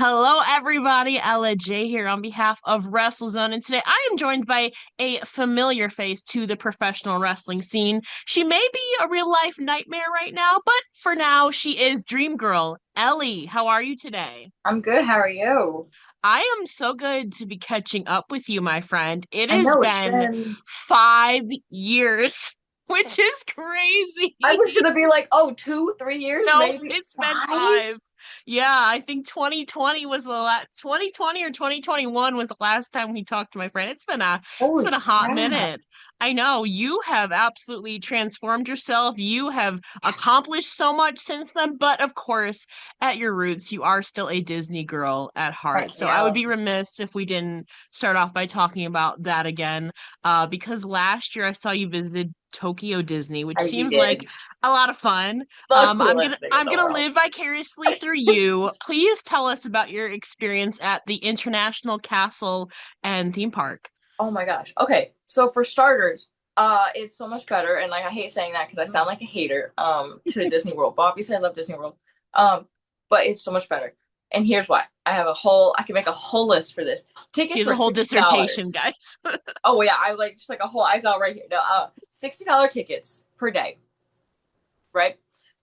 Hello, everybody. Ella J here on behalf of WrestleZone, and today I am joined by a familiar face to the professional wrestling scene. She may be a real life nightmare right now, but for now, she is Dream Girl Ellie. How are you today? I'm good. How are you? I am so good to be catching up with you, my friend. It I has know it's been been. 5 years, which is I crazy. was gonna be like, oh, 2, 3 years, No, maybe it's been five. 5. Yeah, I think 2020 was the last 2020 or 2021 was the last time we talked to my friend. It's Holy been a hot crap! minute. I know you have absolutely transformed yourself. You have accomplished so much since then, but of course, at your roots, you are still a Disney girl at I heart. So I would be am. remiss if we didn't start off by talking about that again. Because last year I saw you visited Tokyo Disney, which We seems like did a lot of fun. the I'm gonna coolest thing in I'm the gonna world. live vicariously through you. Please tell us about your experience at the International Castle and Theme Park. Oh my gosh. Okay, so for starters, it's so much better, and like I hate saying that because I sound like a hater to Disney World. But obviously, I love Disney World. Um, but it's so much better. And here's why. I can make a whole list for this. She Tickets has a were whole dissertation, $60. guys. Oh yeah, I like just like a whole eyes out right here. No, $60 tickets per day, right?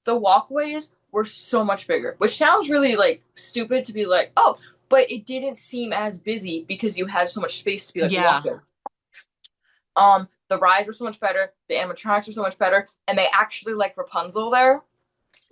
The walkways were so much bigger, which sounds really like stupid to be like, oh, but it didn't seem as busy because you had so much space to be like Yeah. walking. The rides were so much better, the animatronics were so much better, and they actually like Rapunzel there.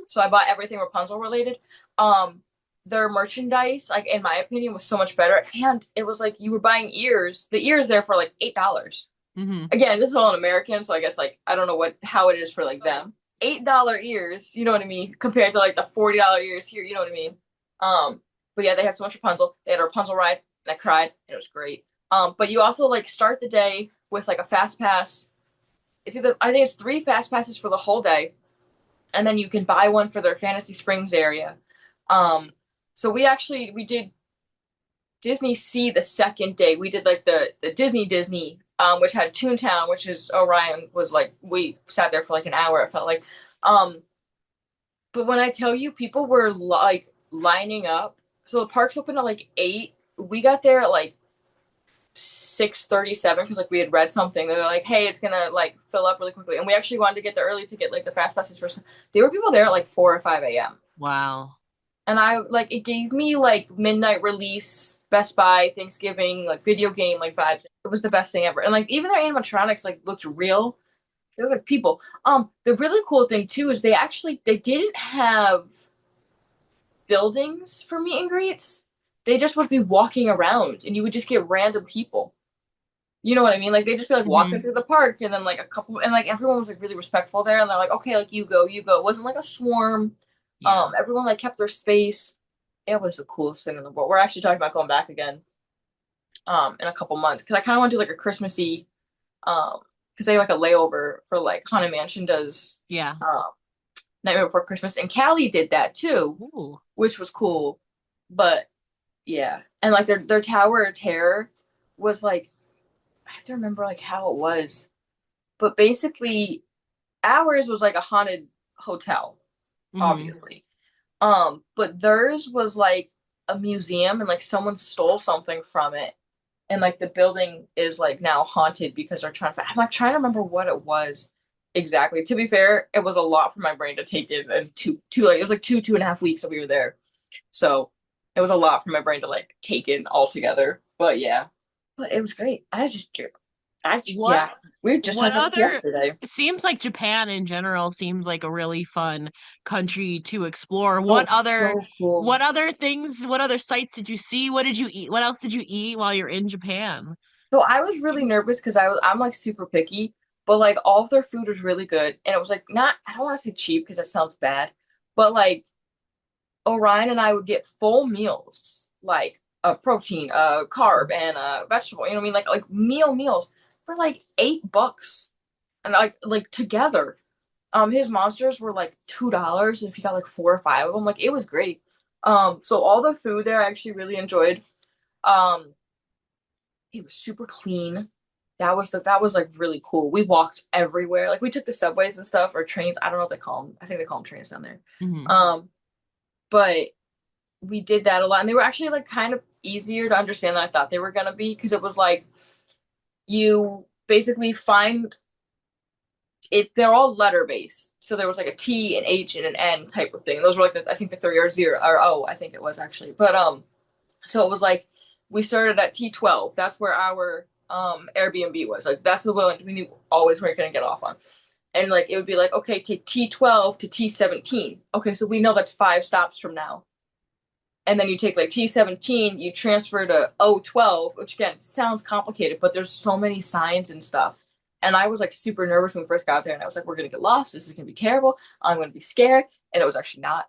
So I bought everything Rapunzel related. Um, their merchandise, like in my opinion, was so much better. And it was like you were buying ears. The ears there for like $8. Hmm. Again, this is all in American, so I guess like I don't know how it is for like them. $8 ears, you know what I mean, compared to like the $40 ears here, you know what I mean. Um, but yeah, they had so much Rapunzel. They had a Rapunzel ride, and I cried, and it was great. But you also like start the day with like a fast pass. It's either I think it's three fast passes for the whole day, and then you can buy one for their Fantasy Springs area. Um, so we did Disney Sea the second day. We did like the Disney, which had Toontown, which is Orion was like we sat there for like an hour. It felt like, um, but when I tell you, people were like lining up. So the park's open at like 8. We got there at like 6:37 because like we had read something. They're like, hey, it's gonna like fill up really quickly, and we actually wanted to get there early to get like the fast passes first. There were people there at like 4 or 5 a.m. Wow. And I like it gave me like midnight release, Best Buy, Thanksgiving, like video game like vibes. It was the best thing ever. And like even their animatronics like looked real. They look like people. The really cool thing too is they didn't have buildings for meet and greets. They just would be walking around and you would just get random people. You know what I mean? Like they just be like walking Hmm. through the park and then like a couple and like everyone was like really respectful there and they're like, okay, like you go. It wasn't like a swarm. Yeah. Everyone like kept their space. It was the coolest thing in the world. We're actually talking about going back again in a couple months because I kind of want to do like a Christmassy because they have like a layover for like Haunted Mansion does Yeah. Nightmare Before Christmas and Callie did that too, Ooh. which was cool. But yeah, and like their Tower of Terror was like I have to remember like how it was, but basically ours was like a haunted hotel, Hmm. obviously. But theirs was like a museum and like someone stole something from it. And like the building is like now haunted because they're trying to I'm like trying to remember what it was exactly. To be fair, it was a lot for my brain to take in and two like it was like 2.5 weeks that we were there. So it was a lot for my brain to like take in altogether. But yeah. But it was great. What Yeah. We were just what talking about this other yesterday. it seems like Japan in general seems like a really fun country to explore. Oh, it's so cool. What other sights did you see? What did you eat? What else did you eat while you're in Japan? So I was really nervous because I'm like super picky, but like all of their food was really good, and it was like not I don't want to say cheap because that sounds bad, but like Orion and I would get full meals, like a protein, a carb, and a vegetable. You know what I mean? Like meals for like $8, and like together. His monsters were like $2 if you got like 4 or 5 of them. Like it was great. So all the food there I actually really enjoyed. Um, it was super clean. That was like really cool. We walked everywhere. Like we took the subways and stuff or trains. I don't know what they call them. I think they call them trains down there. Hmm. Um, but we did that a lot. And they were actually like kind of easier to understand than I thought they were gonna be because it was like you basically find it, they're all letter based. So there was like a T, an H, and an N type of thing. Those were like I think the three or zero or O, I think it was actually. But so it was like we started at T12. That's where our Airbnb was. Like that's the one we knew always we were gonna get off on. And like it would be like, okay, take T12 to T17. Okay, so we know that's 5 stops from now. And then you take like T17, you transfer to O12, which again sounds complicated, but there's so many signs and stuff. And I was like super nervous when we first got there, and I was like, we're gonna get lost. This is gonna be terrible. I'm gonna be scared. And it was actually not.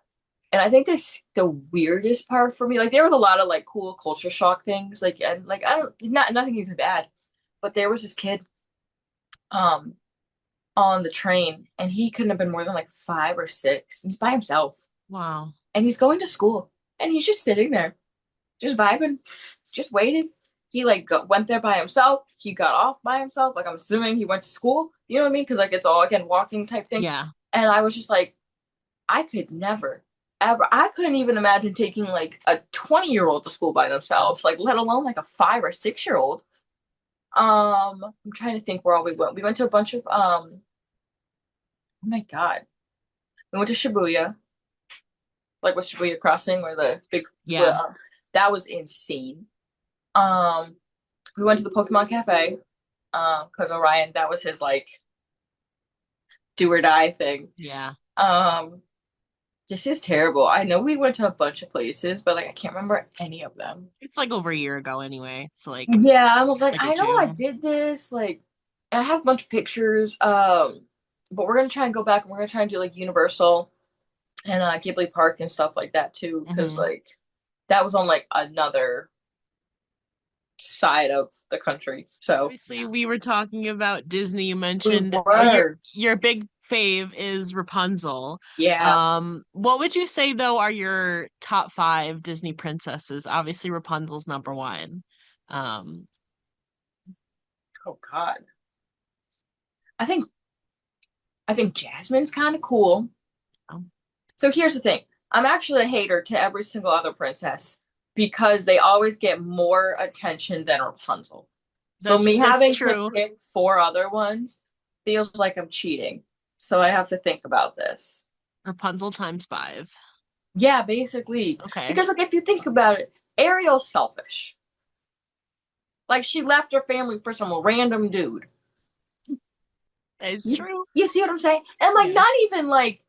And I think this the weirdest part for me, like there was a lot of like cool culture shock things, like and like I don't not nothing even bad, but there was this kid um on the train, and he couldn't have been more than like 5 or 6. He's by himself, Wow. and he's going to school, and he's just sitting there, just vibing, just waiting. He like went there by himself. He got off by himself. Like I'm assuming he went to school. You know what I mean? Because like it's all again walking type thing. Yeah. And I was just like, I could never, ever. I couldn't even imagine taking like a 20-year-old to school by themselves, like let alone like a 5 or 6-year-old. I'm trying to think where all we went. We went to a bunch of oh my God. We went to Shibuya, like with Shibuya Crossing, where the big, Yeah. that was insane. Um, we went to the Pokemon Cafe, because Orion, that was his like do or die thing. Yeah. Um, this is terrible. I know we went to a bunch of places, but like I can't remember any of them. It's like over a year ago anyway. So Yeah, I was like, like a I know I June. did this. Like, I have a bunch of pictures. But we're gonna try and go back and we're gonna try and do like Universal and Ghibli Park and stuff like that too, because Hmm. like that was on like another side of the country. So Obviously, we were talking about Disney. You we mentioned were, your big fave is Rapunzel. yeah. What would you say though are your top five Disney princesses? Obviously, Rapunzel's number one. Um, Oh God, I think I think Jasmine's kind of cool. um, So here's the thing. I'm actually a hater to every single other princess because they always get more attention than Rapunzel. So me that's having to true. pick 4 other ones feels like I'm cheating. So I have to think about this. Rapunzel times five. Yeah, basically. Okay, Because like if you think about it, Ariel's selfish. Like she left her family for some random dude. it's You, true. you see what I'm saying? And like Yeah. not even like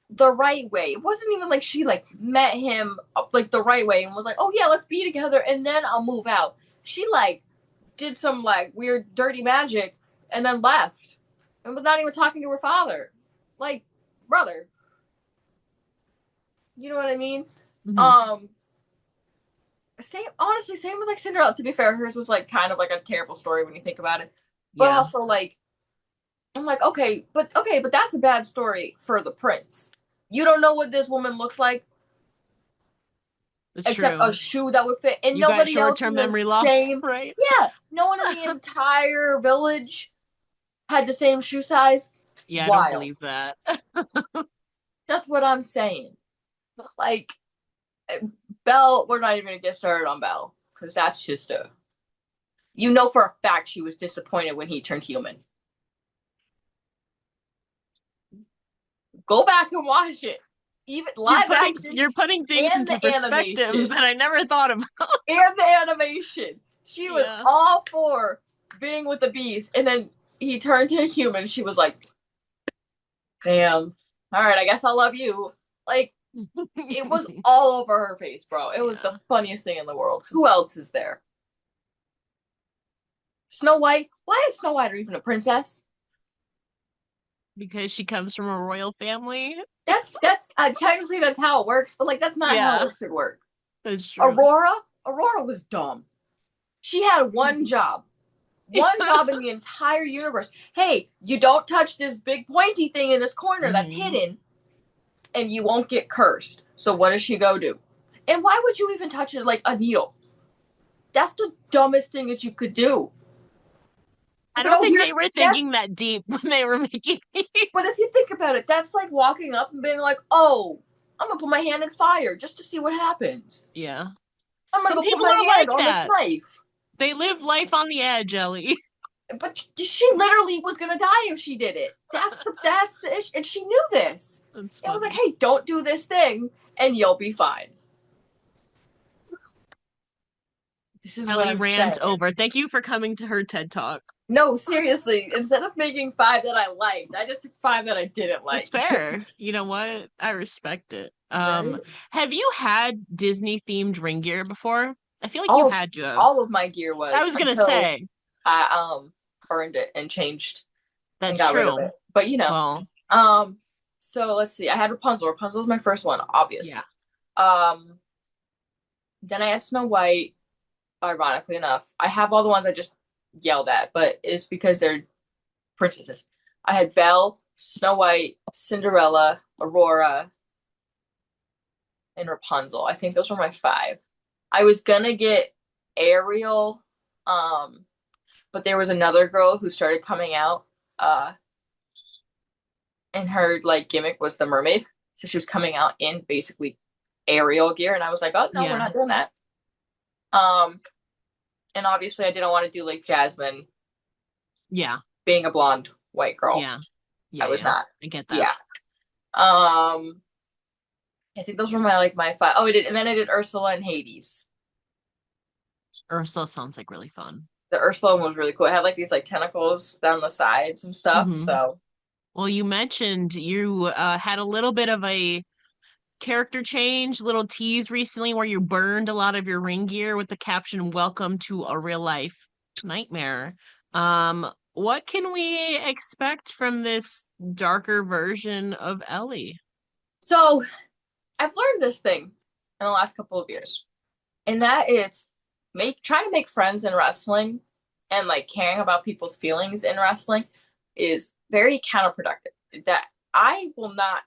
the right way. It wasn't even like she like met him like the right way and was like, "Oh yeah, let's be together and then I'll move out." She like did some like weird dirty magic and then left and was not even talking to her father. Like, brother, you know what I mean? Hmm. Um same honestly, same with like Cinderella. To be fair, hers was like kind of like a terrible story when you think about it. But Yeah, also like I'm like, okay, but that's a bad story for the prince. You don't know what this woman looks like that's except a true. shoe that would fit, and You got nobody else in short-term the memory loss, same. right? Yeah, no one in the entire village had the same shoe size. Yeah, I don't Wild. believe that. That's what I'm saying. Like Belle, we're not even gonna get started on Belle because that's just a. You know for a fact she was disappointed when he turned human. Go back and watch it, even live action You're putting things and into the perspective animation that I never thought about. and the animation. She was Yeah. all for being with the beast, and then he turned to a human. She was like, "Damn, all right, I guess I love you." Like it was all over her face, bro. It was Yeah. the funniest thing in the world. Who else is there? Snow White. Why is Snow White even a princess? Because she comes from a royal family. That's technically that's how it works, but like that's not how Yeah, it should work. that's true. Aurora. Aurora was dumb. She had one job. One job in the entire universe. Hey, you don't touch this big pointy thing in this corner that's Hmm. hidden, and you won't get cursed. So what does she go do? And why would you even touch it like a needle? That's the dumbest thing that you could do. I So don't oh, think they here's were that's. thinking that deep when they were making it. But if you think about it, that's like walking up and being like, "Oh, I'm gonna put my hand in fire just to see what happens. Yeah. I'm gonna Some go put people my are hand like on this that. knife. They live life on the edge, Ellie. But she literally was gonna die if she did it. That's the issue, and she knew this. That's It was like, funny. hey, don't do this thing, and you'll be fine. This is what Ellie I'm rant saying. over. Thank you for coming to her TED Talk. No, seriously. Instead of making five that I liked, I just took five that I didn't It's like. fair. You know what? I respect it. Right? Have you had Disney themed ring gear before? I feel like you All of had to have. all of my gear I was was gonna until say, I burned it and changed and that's got rid of true. it. But you know, Well, um, so let's see. I had Rapunzel. Rapunzel was my first one, yeah. obviously. Um, then I had Snow White. Ironically enough, I have all the ones I just yelled at, but it's because they're princesses. I had Belle, Snow White, Cinderella, Aurora, and Rapunzel. I think those were my five. I was gonna get Ariel, um, but there was another girl who started coming out, and her like gimmick was the mermaid. So she was coming out in basically Ariel gear, and I was like, oh no, we're Yeah. not doing that. Um, and obviously I didn't want to do like Jasmine Yeah. being a blonde white girl. Yeah. I Yeah, was yeah. not. I get that. Yeah. I think those were my five. Oh, I did, and then I did Ursula and Hades. Ursula sounds like really fun. The Ursula one was really cool. It had like these like tentacles down the sides and stuff. Hmm. So Well, you mentioned you had a little bit of a character change, little tease recently where you burned a lot of your ring gear with the caption "Welcome to a real life nightmare." What can we expect from this darker version of Ellie? so I've learned this thing in the last couple of years, and that it's make trying to make friends in wrestling and like caring about people's feelings in wrestling is very counterproductive. That I will not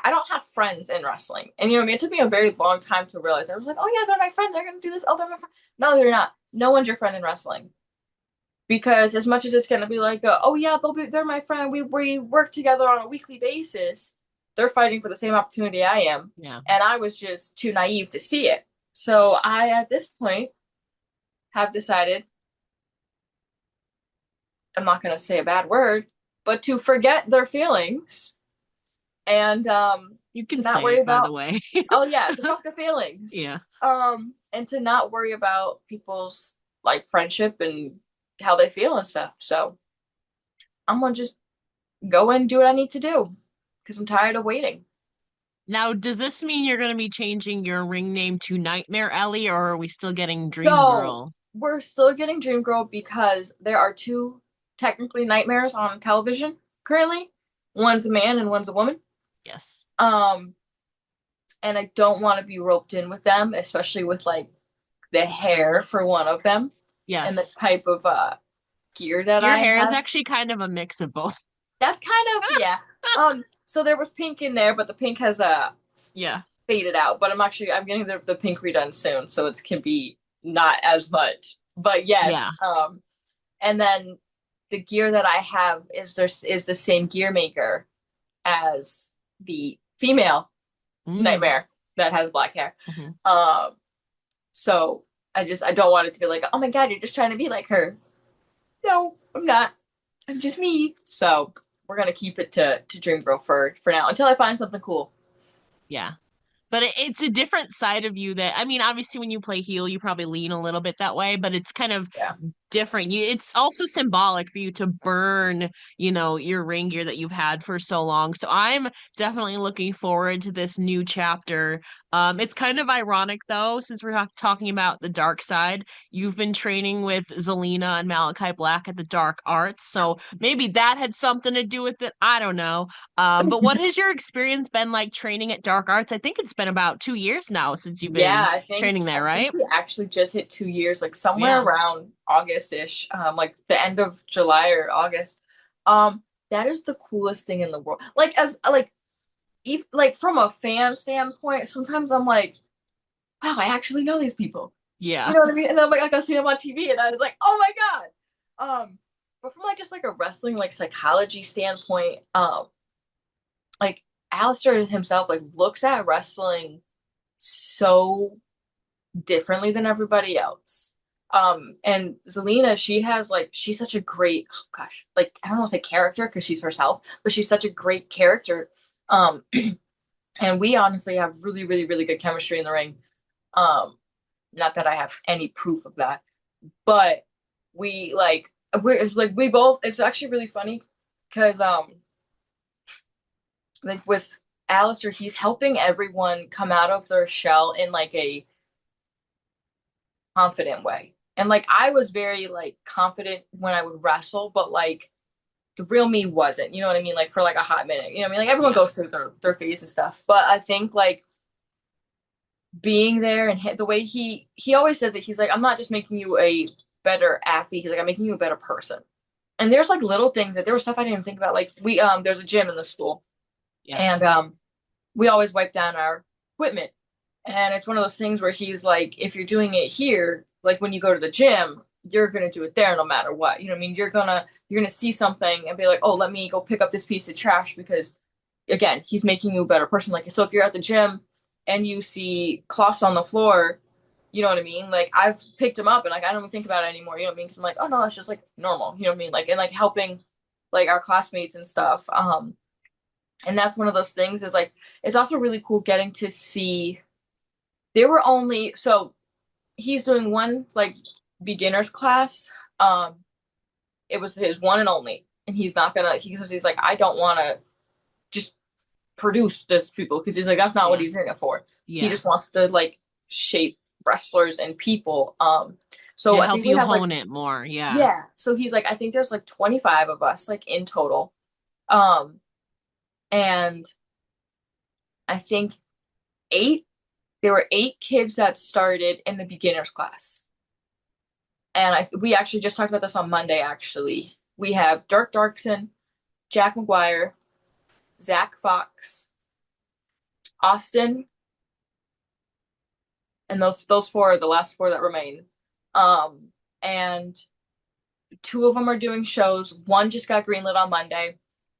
I don't have friends in wrestling. And you know, I mean, it took me a very long time to realize. I was like, oh yeah, they're my friend. They're gonna do this. Oh, they're my friend. No, they're not. No one's your friend in wrestling. Because as much as it's gonna be like, oh yeah, they're my friend. We work together on a weekly basis. They're fighting for the same opportunity I am, Yeah. and I was just too naive to see it. So I, at this point, have decided I'm not gonna say a bad word, but to forget their feelings and You to can not say worry it, by the about way. oh yeah, to fuck their feelings. Yeah. And to not worry about people's like friendship and how they feel and stuff. So I'm gonna just go and do what I need to do because I'm tired of waiting. Now, does this mean you're going to be changing your ring name to Nightmare Ellie, or are we still getting Dream So Girl? we're still getting Dream Girl because there are two technically nightmares on television currently. One's a man and one's a woman. Yes. Um, and I don't want to be roped in with them, especially with like the hair for one of them and the Yes. type of gear that Your I hair is have. actually kind of a mix of both. That's kind of yeah. So there was pink in there, but the pink has Yeah. faded out. But I'm getting the pink redone soon, so it can be not as much. But Yeah. yes, and then the gear that I have is the same gear maker as the female Mm. nightmare that has black hair. Hmm. Um, so I don't want it to be like, oh my god, you're just trying to be like her. No, I'm not. I'm just me. So we're gonna keep it to Dream Girl for now until I find something cool. Yeah. But it's a different side of you that, I mean, obviously when you play heel, you probably lean a little bit that way, but it's kind of Yeah. different. It's also symbolic for you to burn, your ring gear that you've had for so long. So I'm definitely looking forward to this new chapter. It's kind of ironic though, since we're talking about the dark side. You've been training with Zelina and Malachi Black at the Dark Arts, so maybe that had something to do with it. I don't know. But what has your experience been like training at Dark Arts? I think it's been about 2 years now since you've Yeah, been I think training there, I think right? we actually just hit 2 years, like somewhere Yeah. around August-ish, like the end of July or August. That is the coolest thing in the world. Like as like from a fan standpoint, sometimes I'm like, wow, I actually know these people. You Yeah. know what I mean? And I'm like I see them on TV, and I was like, oh my god. But from like just like a wrestling like psychology standpoint, like Aleister himself like looks at wrestling so differently than everybody else. And Zelina, she has like she's such a great, oh gosh, like I don't want to say character because she's herself, but she's such a great character. Um, and we honestly have really, really, really good chemistry in the ring. Um, Not that I have any proof of that, but we like we're it's like we both. It's actually really funny because like with Aleister, he's helping everyone come out of their shell in like a confident way. And like I was very like confident when I would wrestle, but like the real me wasn't. You know what I mean? Like for like a hot minute. You know what I mean? Like everyone Yeah. goes through their phase and stuff. But I think like being there and the way he always says it, he's like, I'm not just making you a better athlete. He's like, I'm making you a better person. And there's like little things that there was stuff I didn't even think about. Like we there's a gym in the school, Yeah. and we always wipe down our equipment. And it's one of those things where he's like, if you're doing it here, like when you go to the gym, you're gonna do it there no matter what. You know what I mean? You're gonna see something and be like, oh, let me go pick up this piece of trash because again, he's making you a better person. Like so if you're at the gym and you see cloths on the floor, you know what I mean? Like I've picked them up and like I don't even think about it anymore. You know what I mean? Because I'm like, oh no, that's just like normal. You know what I mean? Like and like helping like our classmates and stuff. And that's one of those things is like it's also really cool getting to see there were only so he's doing one like beginners class. It was his one and only, and he's not gonna because he's like I don't want to just produce this people because he's like that's not what Yeah. he's in it for. He Yeah. just wants to like shape wrestlers and people. So To I help think we you have like hone it more. Yeah. yeah. So he's like I think there's like 25 of us like in total. Um, and I think eight there were eight kids that started in the beginners class. And we actually just talked about this on Monday. Actually, we have Dirk Darkson, Jack McGuire, Zach Fox, Austin, and those four are the last four that remain. And two of them are doing shows. One just got greenlit on Monday,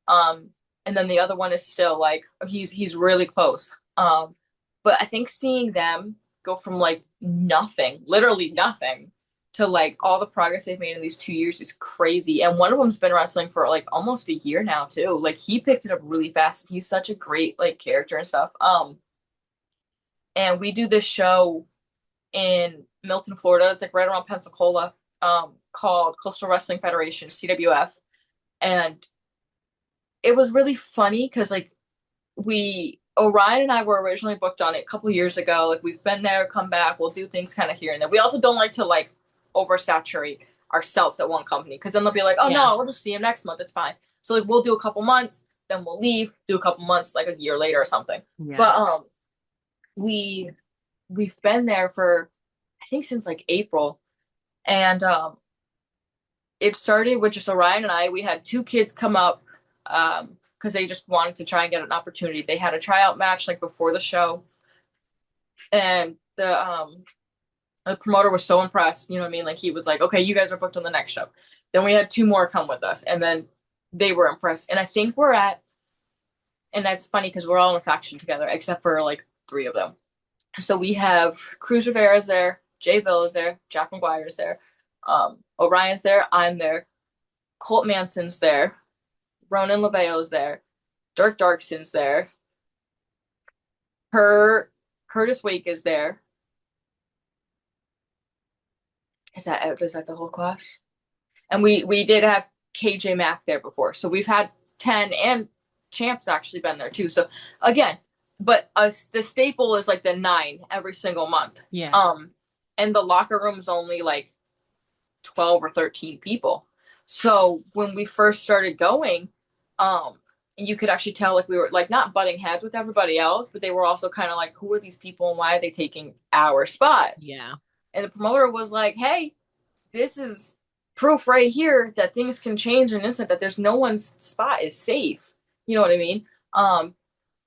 um, and then the other one is still like he's really close. But I think seeing them go from like nothing, literally nothing, to like all the progress they've made in these 2 years is crazy. And one of them's been wrestling for like almost a year now too. Like he picked it up really fast. He's such a great like character and stuff. And we do this show in Milton, Florida. It's like right around Pensacola, called Coastal Wrestling Federation, CWF. And it was really funny because like we Orion and I were originally booked on it a couple years ago. Like we've been there, come back, we'll do things kind of here and there. We also don't like to like oversaturate ourselves at one company because then they'll be like, oh Yeah. no, we'll just see him next month. It's fine. So like we'll do a couple months, then we'll leave, do a couple months, like a year later or something. Yeah. But we we've been there for I think since like April. And it started with just Orion and I. We had two kids come up because they just wanted to try and get an opportunity. They had a tryout match like before the show, and the promoter was so impressed. You know what I mean? Like he was like, "Okay, you guys are booked on the next show." Then we had two more come with us, and then they were impressed. And I think and that's funny because we're all in a faction together, except for like three of them. So we have Cruz Rivera's there, Jay Villa's there, Jack McGuire's there, Orion's there, I'm there, Colt Manson's there, Ronan Leveo's there, Dirk Darkson's there, her Curtis Wake is there. Is that the whole class? And we did have KJ Mack there before, so we've had 10 and Champ's actually been there too. So again, but us the staple is like the 9 every single month. Yeah. And the locker room's only like 12 or 13 people. So when we first started going, you could actually tell like we were like not butting heads with everybody else, but they were also kind of like, who are these people and why are they taking our spot? Yeah. And the promoter was like, hey, this is proof right here that things can change and instant that there's no one's spot is safe. You know what I mean?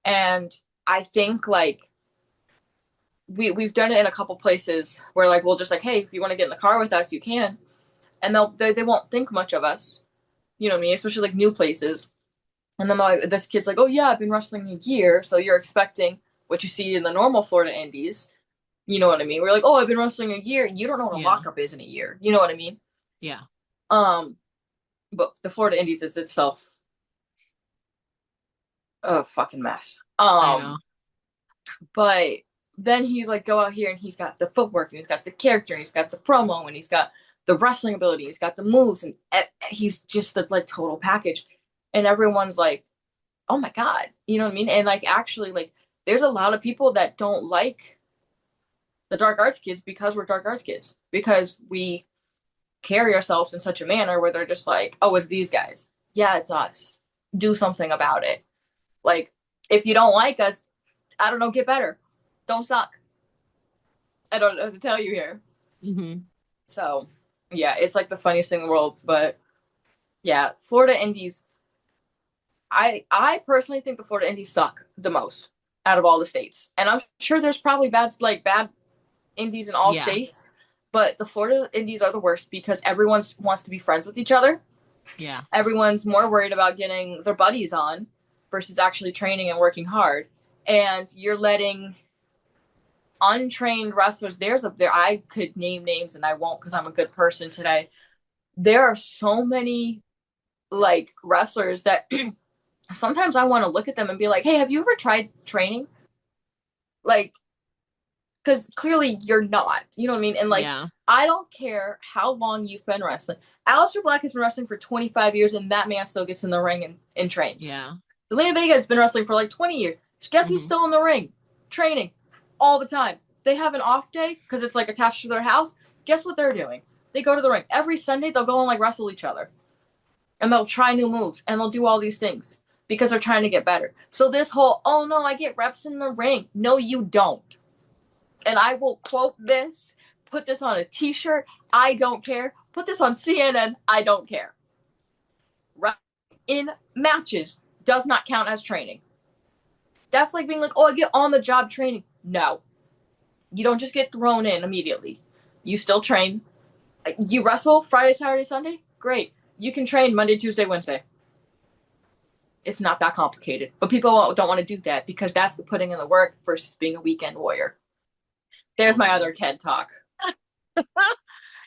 And I think like we've done it in a couple places where like we'll just like, hey, if you want to get in the car with us, you can, and they won't think much of us. You know what I mean? Especially like new places. And then like, this kid's like, oh yeah, I've been wrestling a year. So you're expecting what you see in the normal Florida indies. You know what I mean? We're like, oh, I've been wrestling a year. You don't know what a Yeah. lockup is in a year. You know what I mean? Yeah. Um, but the Florida indies is itself a fucking mess. I know. But then he's like, go out here and he's got the footwork and he's got the character and he's got the promo and he's got the wrestling ability, he's got the moves, and he's just the like total package. And everyone's like, oh my god, you know what I mean? And like actually, like there's a lot of people that don't like the dark arts kids because we're dark arts kids because we carry ourselves in such a manner where they're just like, oh, it's these guys. Yeah, it's us. Do something about it. Like, if you don't like us, I don't know, get better. Don't suck. I don't know what to tell you here. Hmm. So, yeah, it's like the funniest thing in the world. But yeah, Florida Indies. I personally think the Florida Indies suck the most out of all the states, and I'm sure there's probably bad Indies in all Yeah. states. But the Florida Indies are the worst because everyone wants to be friends with each other. Yeah. Everyone's more worried about getting their buddies on versus actually training and working hard. And you're letting untrained wrestlers, there I could name names and I won't because I'm a good person today. There are so many like wrestlers that sometimes I want to look at them and be like, hey, have you ever tried training? Like, because clearly you're not. You know what I mean? And like, Yeah. I don't care how long you've been wrestling. Aleister Black has been wrestling for 25 years, and that man still gets in the ring and trains. Yeah. Zelina Vega has been wrestling for like 20 years. Guess who's Hmm. still in the ring? Training all the time. They have an off day because it's like attached to their house. Guess what they're doing? They go to the ring. Every Sunday, they'll go and like wrestle each other. And they'll try new moves and they'll do all these things because they're trying to get better. So this whole, oh no, I get reps in the ring. No, you don't. And I will quote this, put this on a t-shirt. I don't care. Put this on CNN. I don't care. Rep in matches does not count as training. That's like being like, oh, I get on the job training. No, you don't just get thrown in immediately. You still train. You wrestle Friday, Saturday, Sunday. Great. You can train Monday, Tuesday, Wednesday. It's not that complicated. But people don't want to do that because that's the putting in the work versus being a weekend warrior. There's my other TED talk.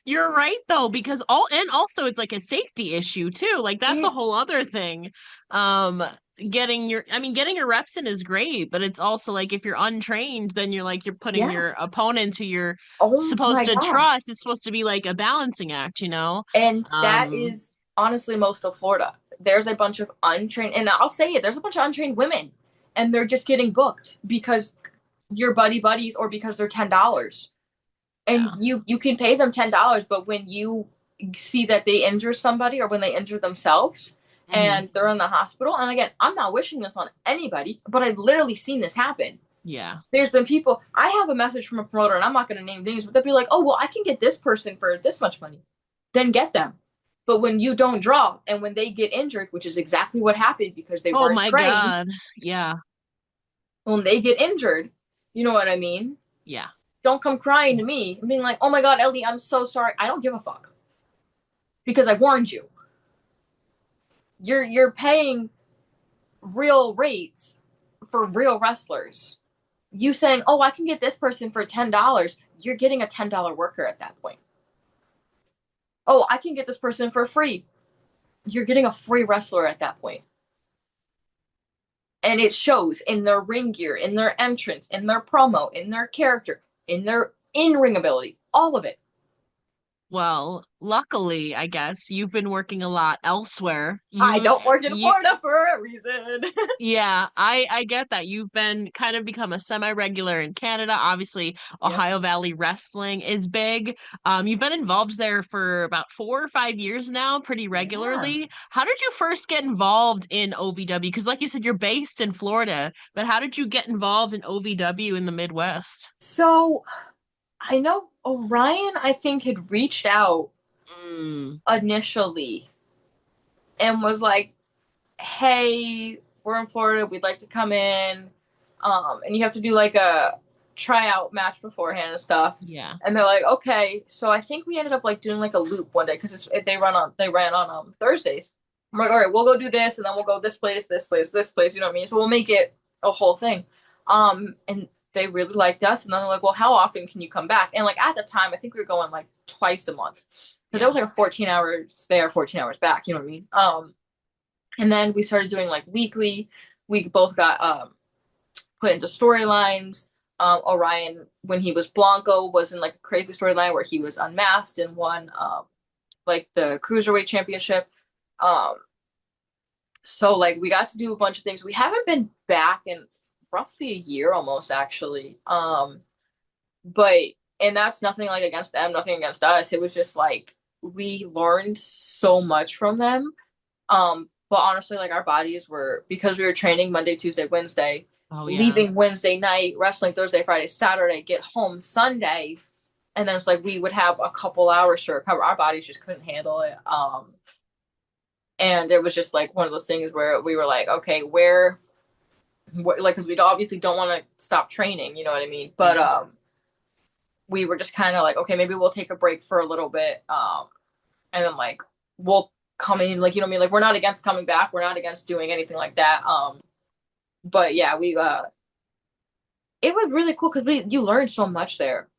You're right though, because all and also it's like a safety issue too. Like that's a It, whole other thing. Um, getting your reps in is great, but it's also like if you're untrained, then you're like you're putting your yes. opponent who you're Oh supposed my to God. trust. It's supposed to be like a balancing act, you know? And that Um, is honestly most of Florida. There's a bunch of untrained, and I'll say it, there's a bunch of untrained women, and they're just getting booked because you're buddy buddies or because they're $10. And yeah. you can pay them $10, but when you see that they injure somebody or when they injure themselves Hmm. and they're in the hospital, and again, I'm not wishing this on anybody, but I've literally seen this happen. Yeah. There's been people, I have a message from a promoter, and I'm not going to name names, but they'll be like, oh, well, I can get this person for this much money. Then get them. But when you don't draw and when they get injured, which is exactly what happened because they Oh weren't my trained, God. Yeah. when they get injured, you know what I mean? Yeah. Don't come crying to me and being like, oh my God, Ellie, I'm so sorry. I don't give a fuck because I warned you. You're paying real rates for real wrestlers. You saying, oh, I can get this person for $10, you're getting a $10 worker at that point. Oh, I can get this person for free. You're getting a free wrestler at that point. And it shows in their ring gear, in their entrance, in their promo, in their character, in their in-ring ability, all of it. Well, luckily, I guess you've been working a lot elsewhere. I don't work in You Florida for a reason. Yeah, I get that. You've been kind of become a semi-regular in Canada. Obviously, Yep. Ohio Valley Wrestling is big. You've been involved there for about 4 or 5 years now, pretty Yeah. regularly. How did you first get involved in OVW? Because like you said, you're based in Florida, but how did you get involved in OVW in the Midwest? So I know Orion, I think, had reached out Mm, initially and was like, hey, we're in Florida. We'd like to come in. And you have to do like a tryout match beforehand and stuff. yeah. And they're like, okay. So I think we ended up like doing like a loop one day because they ran on Thursdays. I'm like, all right, we'll go do this, and then we'll go this place, this place, this place. You know what I mean? So we'll make it a whole thing. And they really liked us, and then they're like, well, how often can you come back? And like at the time, I think we were going like twice a month. So that Yeah. was like a 14 hours there, 14 hours back. You know what I mean? And then we started doing like weekly. We both got put into storylines. Orion, when he was Blanco, was in like a crazy storyline where he was unmasked and won like the cruiserweight championship. Um, so like we got to do a bunch of things. We haven't been back in roughly a year almost actually. But and that's nothing like against them, nothing against us. It was just like we learned so much from them. But honestly, like our bodies were because we were training Monday, Tuesday, Wednesday, Oh yeah. leaving Wednesday night, wrestling Thursday, Friday, Saturday, get home Sunday, and then it's like we would have a couple hours to recover. Our bodies just couldn't handle it. And it was just like one of those things where we were like, okay, like, because we obviously don't want to stop training, you know what I mean? But Yeah. we were just kind of like, okay, maybe we'll take a break for a little bit, and then like we'll come in, like you know what I mean? Like we're not against coming back, we're not against doing anything like that. But yeah, we it was really cool because we you learn so much there.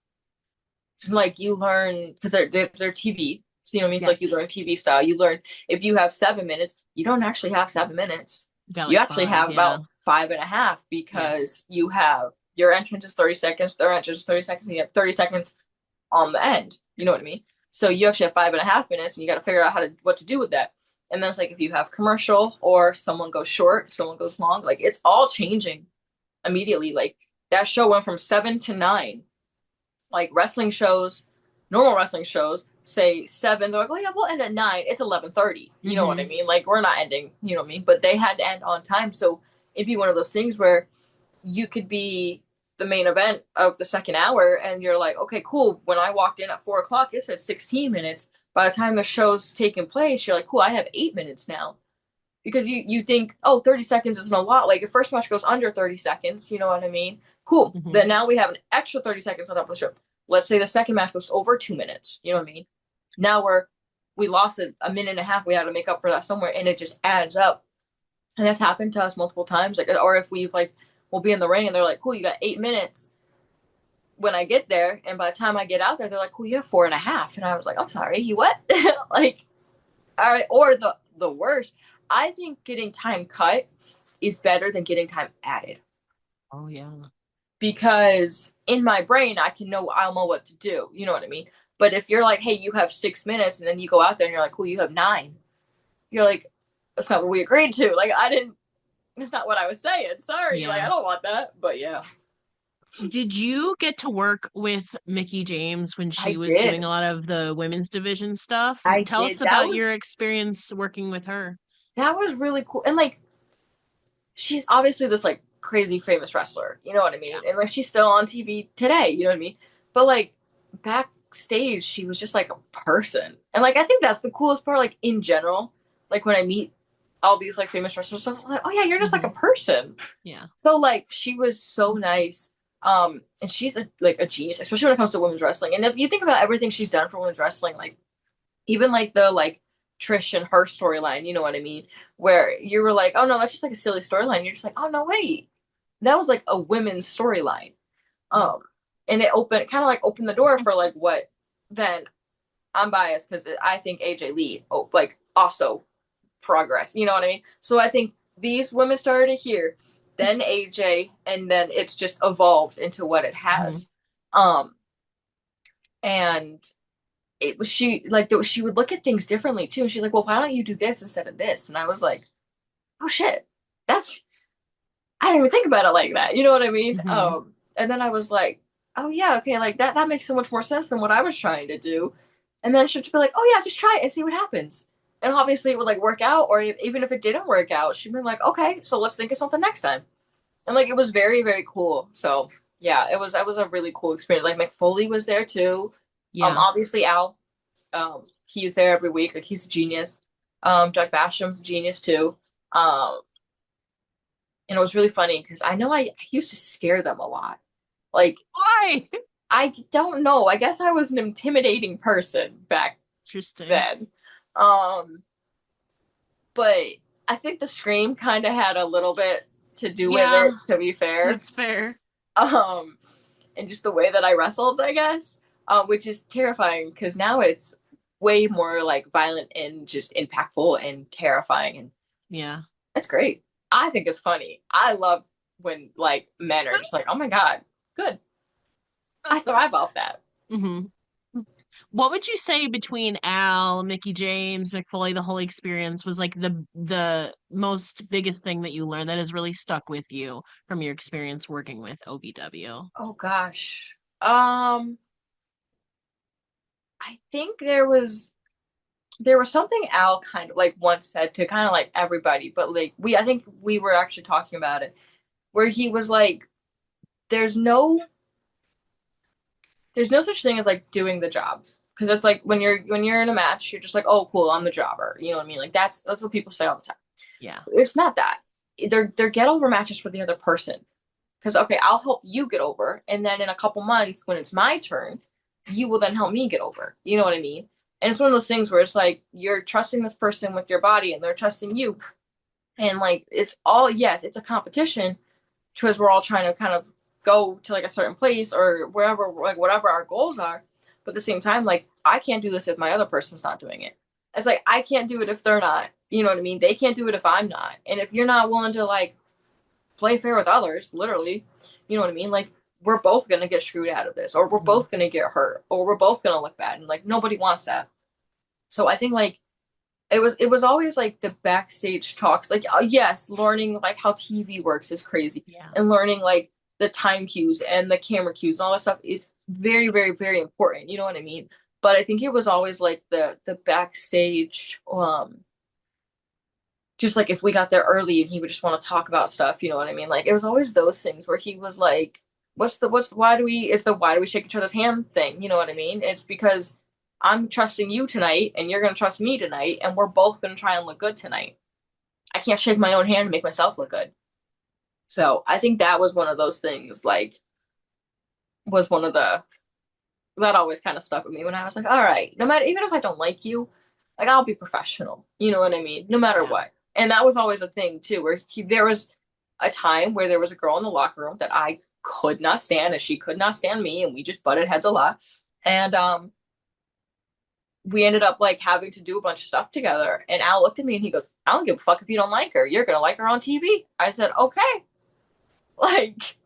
Like you learn because they're TV, so you know what I mean. So like you Yes. learn TV style. You learn if you have 7 minutes, you don't actually have 7 minutes. Got You like actually five. have Yeah. about five and a half Yeah. because you have your entrance is 30 seconds, their entrance is 30 seconds, and you have 30 seconds on the end. You know what I mean? So you actually have 5.5 minutes, and you got to figure out what to do with that. And then it's like if you have commercial or someone goes short, someone goes long, like it's all changing immediately. Like that show went from 7 to 9. Like wrestling shows, normal wrestling shows say 7. They're like, oh yeah, we'll end at 9. It's 11:30. You know what I Mm-hmm. mean? Like we're not ending. You know what I mean? But they had to end on time, so it'd be one of those things where you could be the main event of the second hour and you're like, okay, cool. When I walked in at 4 o'clock, it said 16 minutes. By the time the show's taking place, you're like, cool, I have 8 minutes now. Because you think, oh, 30 seconds isn't a lot. Like your first match goes under 30 seconds, you know what I mean? Cool. Mm-hmm. Then now we have an extra 30 seconds on top of the show. Let's say the second match goes over 2 minutes, you know what I mean? Now we lost a minute and a half. We had to make up for that somewhere, and it just adds up. And that's happened to us multiple times. Like, or if we've like, we'll be in the ring and they're like, cool, you got 8 minutes when I get there. And by the time I get out there, they're like, cool, you have 4.5. And I was like, I'm sorry, you what? Like, all right. Or the worst, I think getting time cut is better than getting time added. Oh yeah. Because in my brain, I'll know what to do. You know what I mean? But if you're like, hey, you have 6 minutes, and then you go out there and you're like, cool, you have 9. You're like, that's not what we agreed to. Like, I didn't, it's not what I was saying. Sorry. Like, Yeah. I don't want that. But yeah, Did you get to work with Mickie James when I she was doing did. a lot of the women's division stuff? I Tell us did. That about was your experience working with her. that was really cool. And like she's obviously this like crazy famous wrestler, you know what I mean? Yeah. And like she's still on TV today, you know what I mean? But like backstage, she was just like a person. And like I think that's the coolest part, like in general. Like when I meet all these like famous wrestlers, I'm like, oh yeah, you're just like a Mm-hmm. person. Yeah. So like she was so nice. And she's like a genius, especially when it comes to women's wrestling. And if you think about everything she's done for women's wrestling, like even like the like Trish and her storyline, you know what I mean? Where you were like, oh no, that's just like a silly storyline. You're just like, oh no, wait, that was like a women's storyline. Yeah. Um, and it kind of like opened the door for like what then I'm biased because I think AJ Lee, like also progress. You know what I mean? So I think these women started here, then AJ, and then it's just evolved into what it Mm-hmm. has. And it was she would look at things differently too. And she's like, well, why don't you do this instead of this? And I was like, oh shit, that's I didn't even think about it like that. You know what I mean? Mm-hmm. And then I was like, oh yeah, okay, like that makes so much more sense than what I was trying to do. And then she'd be like, oh yeah, just try it and see what happens. And obviously it would like work out, or even if it didn't work out, she'd be like, okay, so let's think of something next time. And like it was very, very cool. So yeah, that was a really cool experience. Like McFoley was there too. Yeah. Obviously Al, he's there every week. Like he's a genius. Doug Basham's a genius too. Um, and it was really funny because I used to scare them a lot. Like Why? I don't know. I guess I was an intimidating person back Interesting. then. Um, but I think the scream kind of had a little bit to do with Yeah, it, to be fair. that's fair. Um, and just the way that I wrestled, I guess, which is terrifying because now it's way more like violent and just impactful and terrifying, and Yeah. it's great. I think it's funny. I love when like men are just like, "Oh my god, good." I thrive off that. hmm What would you say between Al, Mickie James, McFoley, the whole experience was like the most biggest thing that you learned that has really stuck with you from your experience working with OVW? Oh gosh. I think there was something Al kind of like once said to kind of like everybody, but like I think we were actually talking about it, where he was like, "There's no there's no such thing as like doing the job." Because it's like when you're in a match, you're just like, "Oh, cool, I'm the jobber." You know what I mean? Like that's what people say all the time. Yeah. It's not that. They're get over matches for the other person. Because okay, I'll help you get over, and then in a couple months when it's my turn, you will then help me get over. You know what I mean? And it's one of those things where it's like you're trusting this person with your body, and they're trusting you, and like it's all yes, it's a competition because we're all trying to kind of go to like a certain place or wherever, like whatever our goals are. But at the same time, like I can't do this if my other person's not doing it. It's like I can't do it if they're not. You know what I mean? They can't do it if I'm not. And if you're not willing to like play fair with others, literally, you know what I mean? Like we're both gonna get screwed out of this, or we're Mhm. both gonna get hurt, or we're both gonna look bad, and like nobody wants that. So I think like it was always like the backstage talks, like yes, learning like how TV works is crazy, Yeah. and learning like the time cues and the camera cues and all that stuff is very very very important. You know what I mean? But I think it was always like the backstage just like if we got there early and he would just want to talk about stuff, you know what I mean? Like it was always those things where he was like, why do we shake each other's hand thing? You know what I mean? It's because I'm trusting you tonight and you're gonna trust me tonight and we're both gonna try and look good tonight. I can't shake my own hand and make myself look good. So I think that was one of those things, like was one of the that always kind of stuck with me when I was like, all right, no matter even if I don't like you, like I'll be professional. You know what I mean? No matter Yeah. what. And that was always a thing too, where there was a time where there was a girl in the locker room that I could not stand, and she could not stand me, and we just butted heads a lot. And we ended up like having to do a bunch of stuff together. And Al looked at me and he goes, "I don't give a fuck if you don't like her. You're gonna like her on TV." I said, "Okay, like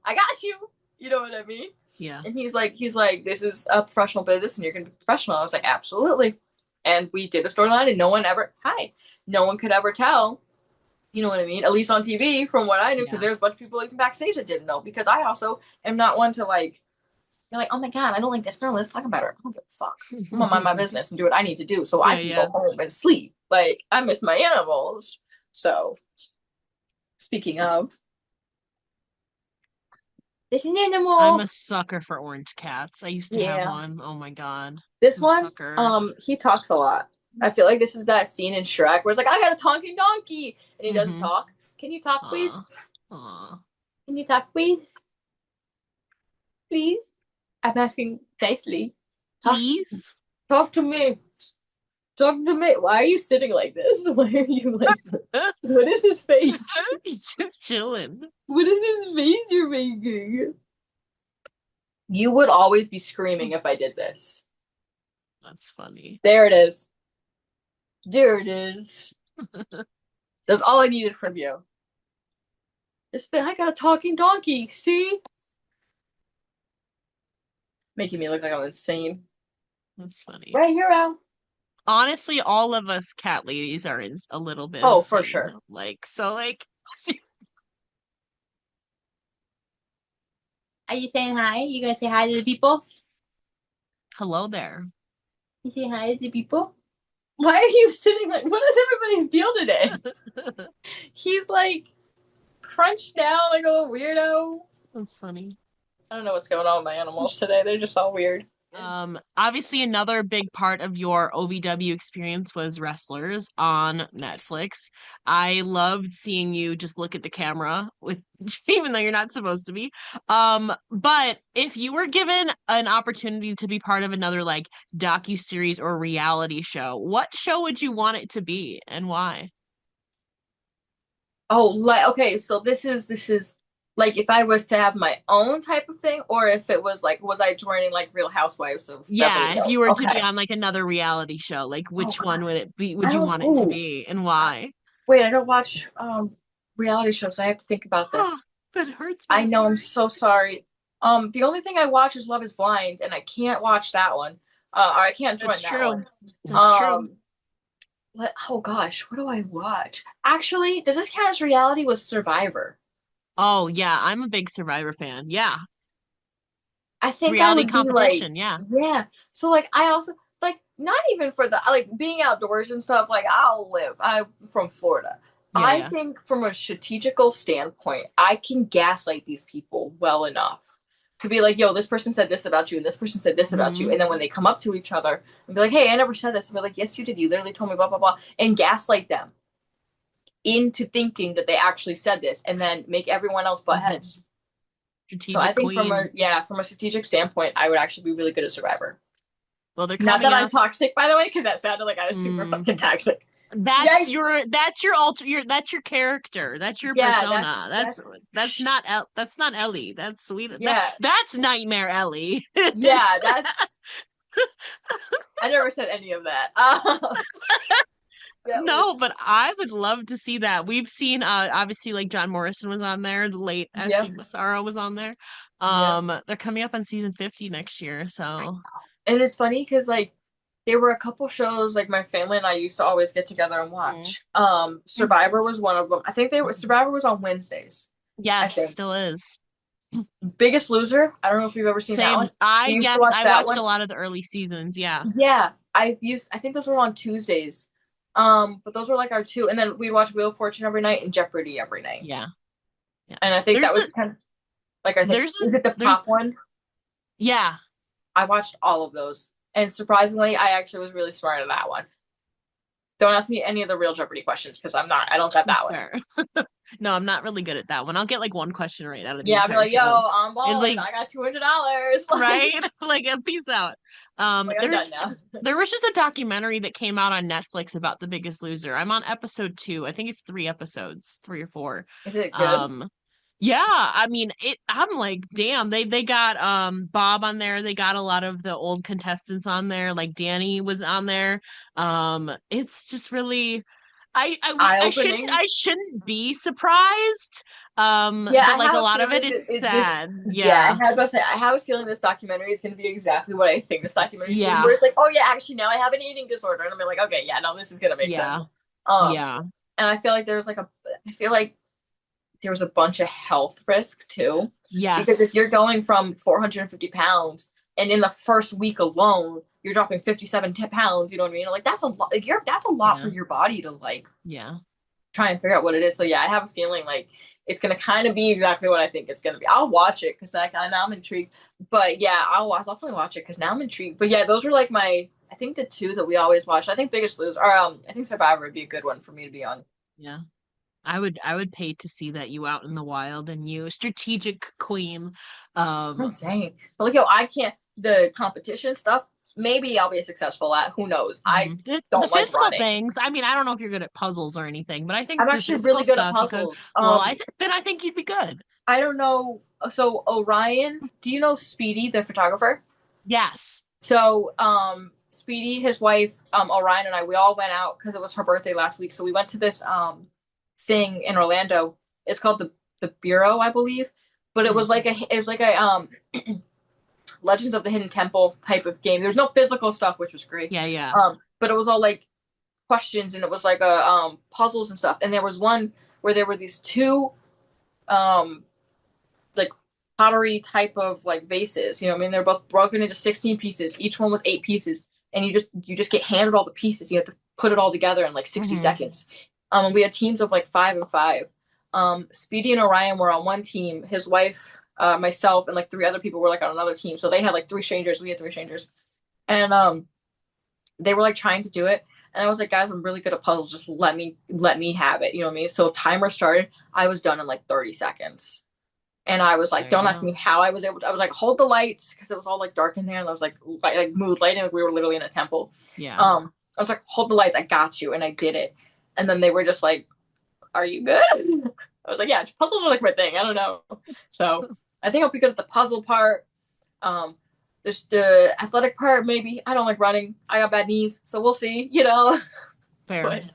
I got you." You know what I mean? Yeah. And he's like, this is a professional business and you're gonna be professional. I was like, absolutely. And we did a storyline and no one could ever tell, you know what I mean? At least on TV from what I knew, because Yeah. there's a bunch of people even backstage that didn't know. Because I also am not one to like you're like, oh my god, I don't like this girl, let's talk about her. I don't give a fuck. I'm gonna mind my business and do what I need to do so I Yeah, can go yeah. home and sleep. Like I miss my animals. So speaking of, this is an I'm animal. a sucker for orange cats. I used to have Yeah. one. Oh my God. This I'm a one, sucker. he talks a lot. I feel like this is that scene in Shrek where it's like, I got a talking donkey, and he doesn't Mm-hmm. talk. Can you talk, please? Aw. Aw. Can you talk, please? Please? I'm asking nicely. Talk, Please? talk to me. Talk to me. Why are you sitting like this? Why are you like this? What is his face? He's just chilling. What is his face you're making? You would always be screaming if I did this. That's funny. There it is. There it is. That's all I needed from you. I got a talking donkey. See? Making me look like I'm insane. That's funny. Right here, Al. Honestly, all of us cat ladies are a little bit Oh, for insane. sure. Like, so like Are you saying hi? You gonna say hi to the people? hello there. You say hi to the people? Why are you sitting like? What is everybody's deal today? He's like crunched down like a little weirdo. That's funny. I don't know what's going on with my animals today. They're just all weird. Obviously another big part of your OVW experience was Wrestlers on Netflix. I loved seeing you just look at the camera with even though you're not supposed to be. But if you were given an opportunity to be part of another like docu-series or reality show, what show would you want it to be and why? Oh, like okay, so this is like if I was to have my own type of thing, or if it was like was I joining like Real Housewives of Beverly Yeah, if Hills? you were to be Okay. on like another reality show, like Oh which one God. would it be, I would you don't. want it to Oh, be and why? wait. I don't watch reality shows. So I have to think about Oh, this. that hurts I my know. I'm heart. so sorry. The only thing I watch is Love Is Blind, and I can't watch that one. Or I can't That's join that true. one. That's true. Um, what? Oh gosh, what do I watch? Actually, does this count as reality? Was Survivor? Oh, yeah, I'm a big Survivor fan. Yeah. I It's think I reality would be like, competition. Yeah. yeah. So like I also like not even for the like being outdoors and stuff, like I'll live. I'm from Florida. Yeah, I yeah. think from a strategical standpoint, I can gaslight these people well enough to be like, yo, this person said this about you and this person said this about you. Hmm. And then when they come up to each other and be like, hey, I never said this, and be like, yes, you did. You literally told me blah blah blah and gaslight them into thinking that they actually said this and then make everyone else butt Hmm. heads. So I Strategic think from a queen. yeah, from a strategic standpoint, I would actually be really good at Survivor. Well, they're Not coming that I'm up. toxic, by the way, because that sounded like I was super Mm. fucking toxic. That's Yikes! your alter your that's your character. That's your Yeah, persona. That's not Ellie. That's sweet. yeah, That's Nightmare Ellie. yeah. That's I never said any of that. That was No, but I would love to see that. We've seen obviously like John Morrison was on there, the late yeah, Ashley Massaro was on there. yeah. They're coming up on season 50 next year, I so know. And it's funny because like there were a couple shows like my family and I used to always get together and mm. watch. Survivor was one of them. I think they were Survivor was on Wednesdays. I Yes, think. still is. Biggest Loser. I don't know if you've ever seen that Same. one. You used to Yes, watch I that watched a one. lot of the early seasons. Yeah. Yeah, I think those were on Tuesdays. But those were like our two, and then we'd watch Wheel of Fortune every night and Jeopardy every night. Yeah. Yeah. And I think that There's a was kind of like I think there's a is it the there's pop one? yeah, I watched all of those, and surprisingly, I actually was really smart at that one. Don't ask me any of the real Jeopardy questions because I'm not. I don't got that that's one. fair. No, I'm not really good at that one. I'll get like one question right out of the Yeah, I'd be entire like, yo, show. I'm It's balling. like I got $200. right? Like a peace out. Like I'm done now. There was just a documentary that came out on Netflix about The Biggest Loser. I'm on episode 2. I think it's 3 episodes, 3 or 4. Is it good? Um yeah, I mean it I'm like, damn, they got Bob on there. They got a lot of the old contestants on there. Like Danny was on there. It's just really Eye I opening. shouldn't be surprised. Yeah, But I like a have a lot of it feeling is that this. sad. Yeah, Yeah. I have to say, I have a feeling this documentary is going to be exactly what I think this documentary is going to be. Yeah. Where it's like, oh yeah, actually now I have an eating disorder, and I'm like, okay, yeah, no, this is going to make Yeah. sense. Um, Yeah. and I feel like I feel like there was a bunch of health risk too, because if you're Yes. going from 450 pounds and in the first week alone you're dropping 57 pounds, you know what I mean? Like that's a lot. Like that's a lot for Yeah. your body to like Yeah. try and figure out what it is. So yeah, I have a feeling like it's gonna kind of be exactly what I think it's gonna be. I'll watch it because like now I'm intrigued. But yeah, I'll definitely watch it because now I'm intrigued. But yeah, those were like my I think the two that we always watch. I think Biggest Loser or I think Survivor would be a good one for me to be on. Yeah. I would pay to see that you out in the wild and you strategic queen. I'm Um saying, but like yo, I can't the competition stuff. Maybe I'll be successful at. Who knows? I the don't like physical running. things, I mean, I don't know if you're good at puzzles or anything, but I I'm think the actually physical really good at stuff you could puzzles. well, I think you'd be good. I don't know. So Orion, do you know Speedy, the photographer? Yes. So, Speedy, his wife, Orion, and I, we all went out because it was her birthday last week. So we went to this thing in Orlando. It's called the Bureau, I believe. But Mhm. it was like a Legends of the Hidden Temple type of game. There's no physical stuff, which was great. Yeah, yeah. But it was all like questions and it was like a puzzles and stuff. And there was one where there were these two um like pottery type of like vases. You know what I mean? They're both broken into 16 pieces. Each one was 8 pieces. And you just get handed all the pieces. You have to put it all together in like 60 Hmm. seconds. And we had teams of like 5 and 5. Speedy and Orion were on one team. His wife, myself and like three other people were like on another team. So they had like three strangers. We had three strangers, and they were like trying to do it. And I was like, guys, I'm really good at puzzles. Just let me have it. You know what I mean? So timer started. I was done in like 30 seconds. And I was like, There you don't ask go. me how I was able to. I was like, hold the lights because it was all like dark in there. And I was like mood lighting. Like we were literally in a temple. Yeah. I was like, hold the lights. I got you. And I did it. And then they were just like, are you good? I was like, yeah, puzzles are like my thing. I don't know. So I think I'll be good at the puzzle part. Um, there's the athletic part, maybe. I don't like running. I got bad knees, so we'll see, you know. Fair. but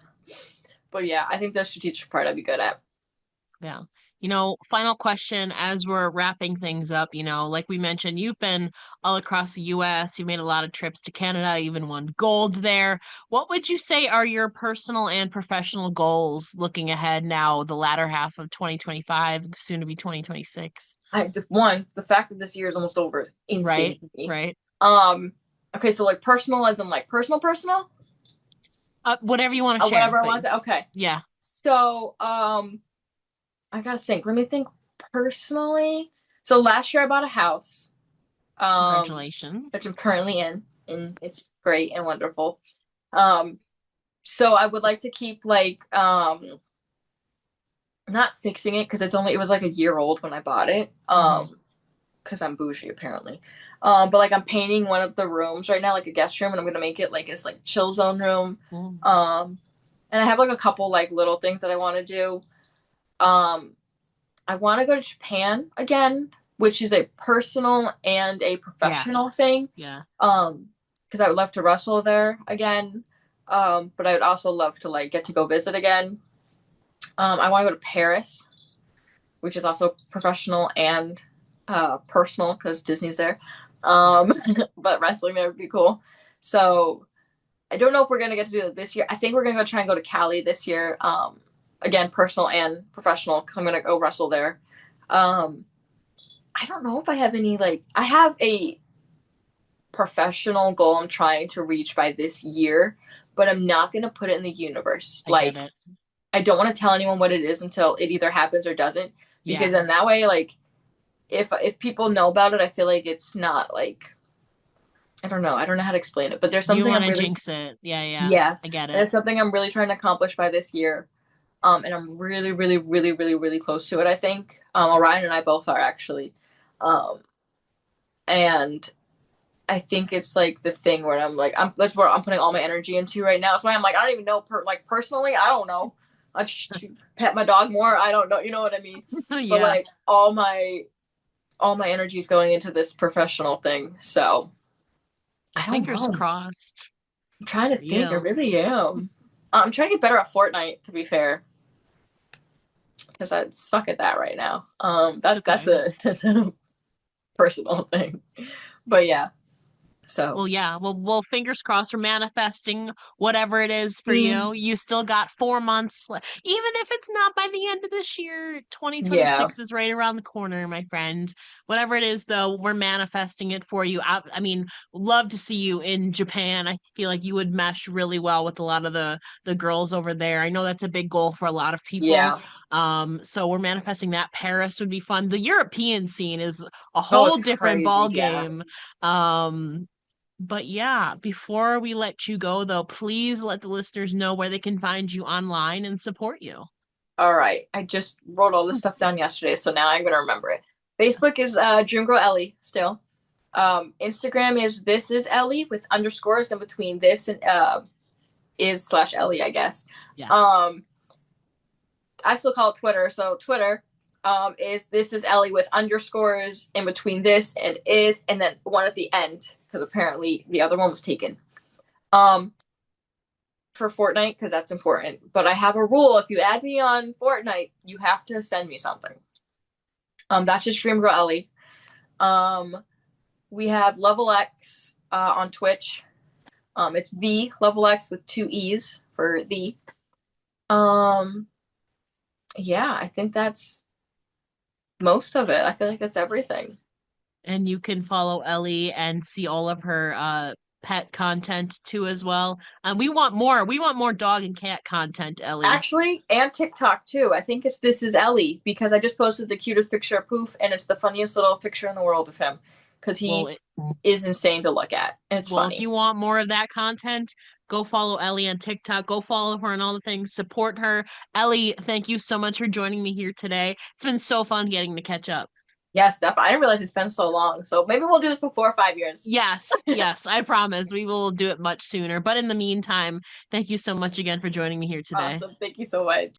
but yeah, I think the strategic part I'd be good at. Yeah. Final question as we're wrapping things up, like we mentioned, you've been all across the US, you made a lot of trips to Canada, even won gold there. What would you say are your personal and professional goals looking ahead now, the latter half of 2025, soon to be 2026? The fact that this year is almost over is insane Right? to me. Right. Um, okay, so like personal as in like personal, Whatever you want to share, whatever I but want to say. Okay, yeah. so I gotta think. Let me think personally. So last year I bought a house, which Congratulations. I'm currently in, and it's great and wonderful. Um, so I would like to keep like not fixing it because it was like a year old when I bought it. Hmm. Because I'm bougie apparently. But like I'm painting one of the rooms right now, like a guest room, and I'm gonna make it like it's like chill zone room. Cool. And I have like a couple like little things that I want to do. Um, I want to go to Japan again, which is a personal and a professional Yes. thing. Yeah. Because I would love to wrestle there again. But I would also love to like get to go visit again. I want to go to Paris, which is also professional and personal because Disney's there. Um, Yes. but wrestling there would be cool. So I don't know if we're gonna get to do it this year. I think we're gonna go try and go to Cali this year. Again, personal and professional because I'm gonna go wrestle there. Um, I don't know if I have any like I have a professional goal I'm trying to reach by this year, but I'm not gonna put it in the universe. I get Like it. I don't want to tell anyone what it is until it either happens or doesn't, Yeah. because then that way, like if people know about it, I feel like it's not like I don't know how to explain it, but there's You something want I'm to really jinx it. Yeah, yeah. yeah, I get and it. it's something I'm really trying to accomplish by this year. And I'm really, really, really, really, really close to it. I think Orion and I both are actually, and I think it's like the thing where I'm like that's where I'm putting all my energy into right now. So I'm like I don't even know like personally I don't know. I just pet my dog more. I don't know. You know what I mean? But Yeah. like all my energy is going into this professional thing. So Well, I don't fingers know. crossed I'm trying to for think. I you. really am. I'm trying to get better at Fortnite, to be fair, because I suck at that right now. It's That's okay. a that's a personal thing. But yeah. So Well, yeah. Well, fingers crossed for manifesting whatever it is for you. You peace. still got 4 months left. Even if it's not by the end of this year, Yeah. 2026 is right around the corner, my friend. Whatever it is, though, we're manifesting it for you. I mean, love to see you in Japan. I feel like you would mesh really well with a lot of the girls over there. I know that's a big goal for a lot of people. Yeah. So we're manifesting that. Paris would be fun. The European scene is a Oh, whole it's different ball crazy. Yeah. game. But yeah, before we let you go, though, please let the listeners know where they can find you online and support you. All right. I just wrote all this stuff down yesterday, so now I'm gonna remember it. Facebook is Dream Girl Ellie still. Instagram is this is Ellie with underscores in between this and is slash Ellie, I guess. Yeah. Um, I still call it Twitter. So Twitter is this is Ellie with underscores in between this and is, and then one at the end because apparently the other one was taken. Um, for Fortnite because that's important. But I have a rule: if you add me on Fortnite, you have to send me something. That's just Scream Girl Ellie. Um, we have Level X on Twitch. It's the Level X with two E's for the. Um, yeah, I think that's most of it. I feel like that's everything. And you can follow Ellie and see all of her pet content too as well. And we want more. We want more dog and cat content, Ellie. Actually, and TikTok too. I think it's This Is Ellie because I just posted the cutest picture of Poof, and it's the funniest little picture in the world of him because Well, he is insane to look at. It's well, if funny. you want more of that content, go follow Ellie on TikTok. Go follow her on all the things. Support her. Ellie, thank you so much for joining me here today. It's been so fun getting to catch up. Yes, definitely. I didn't realize it's been so long. So maybe we'll do this before 5 years. Yes, yes, I promise we will do it much sooner. But in the meantime, thank you so much again for joining me here today. Awesome. Thank you so much.